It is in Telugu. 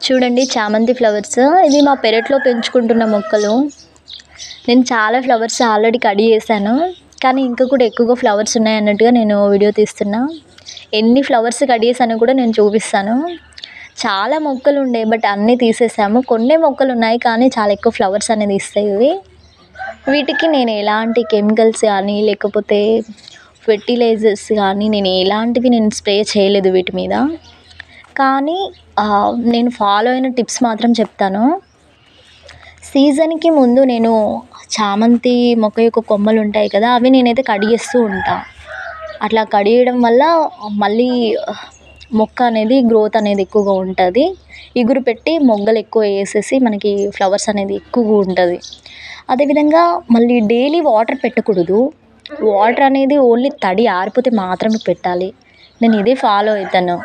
చూడండి చామంతి ఫ్లవర్స్. ఇది మా పెరట్లో పెంచుకుంటున్న మొక్కలు. నేను చాలా ఫ్లవర్స్ ఆల్రెడీ కట్ చేశాను. కానీ ఇంకా కూడా ఎక్కువగా ఫ్లవర్స్ ఉన్నాయన్నట్టుగా నేను వీడియో తీస్తున్నా. ఎన్ని ఫ్లవర్స్ కట్ చేశానో కూడా నేను చూపిస్తాను. చాలా మొక్కలు ఉండే బట్ అన్నీ తీసేసాము. కొన్నే మొక్కలు ఉన్నాయి కానీ చాలా ఎక్కువ ఫ్లవర్స్ అనేది ఇస్తాయి ఇవి. వీటికి నేను ఎలాంటి కెమికల్స్ కానీ లేకపోతే ఫెర్టిలైజర్స్ కానీ నేను స్ప్రే చేయలేదు వీటి మీద. కానీ నేను ఫాలో అయిన టిప్స్ మాత్రం చెప్తాను. సీజన్కి ముందు నేను చామంతి మొక్క యొక్క కొమ్మలు ఉంటాయి కదా, అవి నేనైతే కడిగేస్తూ ఉంటా. అట్లా కడిగడం వల్ల మళ్ళీ మొక్క అనేది గ్రోత్ అనేది ఎక్కువగా ఉంటుంది. ఇగురు పెట్టి మొగ్గలు ఎక్కువ వేసేసి మనకి ఫ్లవర్స్ అనేది ఎక్కువగా ఉంటుంది. అదేవిధంగా మళ్ళీ డైలీ వాటర్ పెట్టకూడదు. వాటర్ అనేది ఓన్లీ తడి ఆరిపోతే మాత్రమే పెట్టాలి. నేను ఇదే ఫాలో అవుతాను.